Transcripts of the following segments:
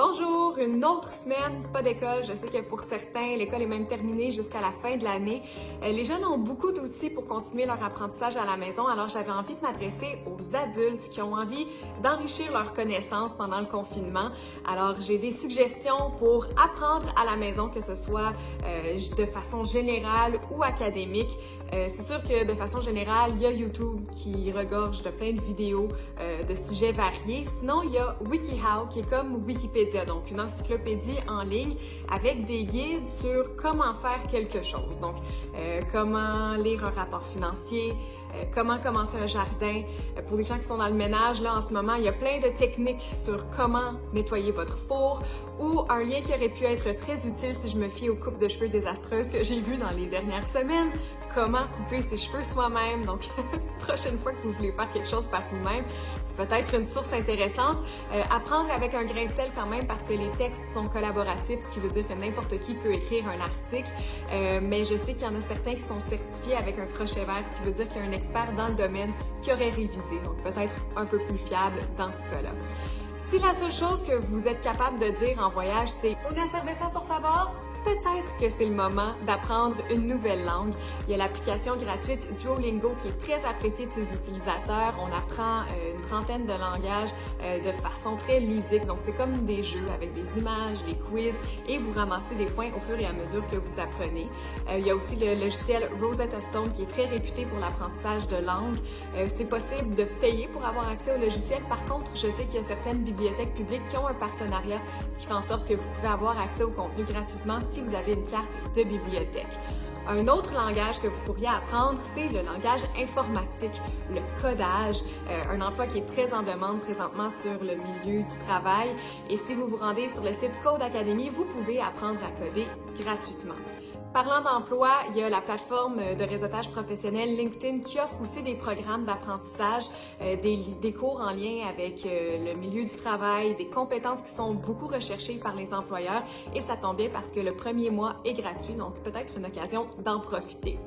Bonjour, une autre semaine, pas d'école. Je sais que pour certains, l'école est même terminée jusqu'à la fin de l'année. Les jeunes ont beaucoup d'outils pour continuer leur apprentissage à la maison, alors j'avais envie de m'adresser aux adultes qui ont envie d'enrichir leurs connaissances pendant le confinement. Alors j'ai des suggestions pour apprendre à la maison, que ce soit de façon générale ou académique. C'est sûr que de façon générale, il y a YouTube qui regorge de plein de vidéos de sujets variés. Sinon, il y a WikiHow qui est comme Wikipédia, donc une encyclopédie en ligne avec des guides sur comment faire quelque chose. Donc, comment lire un rapport financier, comment commencer un jardin. Pour les gens qui sont dans le ménage, là en ce moment, il y a plein de techniques sur comment nettoyer votre four, ou un lien qui aurait pu être très utile si je me fie aux coupes de cheveux désastreuses que j'ai vues dans les dernières semaines. Comment couper ses cheveux soi-même. Donc, prochaine fois que vous voulez faire quelque chose par vous-même, c'est peut-être une source intéressante. Apprendre avec un grain de sel quand même, parce que les textes sont collaboratifs, ce qui veut dire que n'importe qui peut écrire un article. Mais je sais qu'il y en a certains qui sont certifiés avec un crochet vert, ce qui veut dire qu'il y a un expert dans le domaine qui aurait révisé. Donc, peut-être un peu plus fiable dans ce cas-là. Si la seule chose que vous êtes capable de dire en voyage, c'est « Una cerveza, por favor », peut-être que c'est le moment d'apprendre une nouvelle langue. Il y a l'application gratuite Duolingo qui est très appréciée de ses utilisateurs. On apprend une trentaine de langages de façon très ludique. Donc, c'est comme des jeux avec des images, des quiz, et vous ramassez des points au fur et à mesure que vous apprenez. Il y a aussi le logiciel Rosetta Stone qui est très réputé pour l'apprentissage de langue. C'est possible de payer pour avoir accès au logiciel. Par contre, je sais qu'il y a certaines bibliothèques publiques qui ont un partenariat, ce qui fait en sorte que vous pouvez avoir accès au contenu gratuitement si vous avez une carte de bibliothèque. Un autre langage que vous pourriez apprendre, c'est le langage informatique, le codage, un emploi qui est très en demande présentement sur le milieu du travail. Et si vous vous rendez sur le site Code Academy, vous pouvez apprendre à coder gratuitement. Parlant d'emploi, il y a la plateforme de réseautage professionnel LinkedIn qui offre aussi des programmes d'apprentissage, des cours en lien avec le milieu du travail, des compétences qui sont beaucoup recherchées par les employeurs, et ça tombe bien parce que le premier mois est gratuit, donc peut-être une occasion d'en profiter.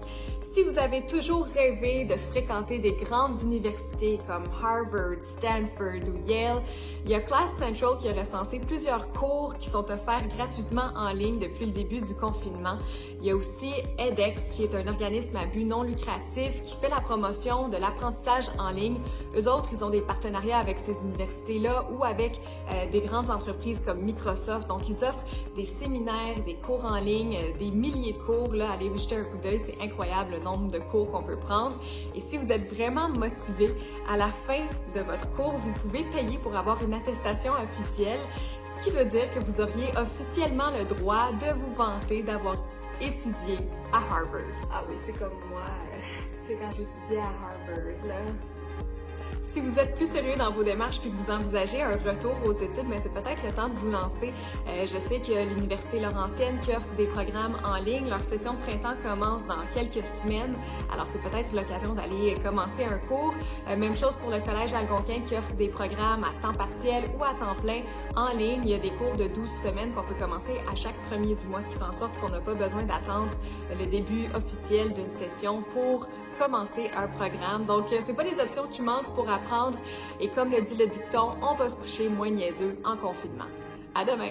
Si vous avez toujours rêvé de fréquenter des grandes universités comme Harvard, Stanford ou Yale, il y a Class Central qui a recensé plusieurs cours qui sont offerts gratuitement en ligne depuis le début du confinement. Il y a aussi edX, qui est un organisme à but non lucratif qui fait la promotion de l'apprentissage en ligne. Eux autres, ils ont des partenariats avec ces universités-là ou avec des grandes entreprises comme Microsoft. Donc, ils offrent des séminaires, des cours en ligne, des milliers de cours. Là, allez jeter un coup d'œil, c'est incroyable le nombre de cours qu'on peut prendre. Et si vous êtes vraiment motivé, à la fin de votre cours, vous pouvez payer pour avoir une attestation officielle, ce qui veut dire que vous auriez officiellement le droit de vous vanter d'avoir étudié à Harvard. Ah oui, c'est comme moi, c'est quand j'étudiais à Harvard, là. Si vous êtes plus sérieux dans vos démarches puis que vous envisagez un retour aux études, mais c'est peut-être le temps de vous lancer. Je sais qu'il y a l'Université Laurentienne qui offre des programmes en ligne. Leur session de printemps commence dans quelques semaines, alors c'est peut-être l'occasion d'aller commencer un cours. Même chose pour le Collège Algonquin qui offre des programmes à temps partiel ou à temps plein en ligne. Il y a des cours de 12 semaines qu'on peut commencer à chaque premier du mois, ce qui fait en sorte qu'on n'a pas besoin d'attendre le début officiel d'une session pour commencer un programme. Donc, c'est pas des options qui manquent pour apprendre. Et comme le dit le dicton, on va se coucher moins niaiseux en confinement. À demain!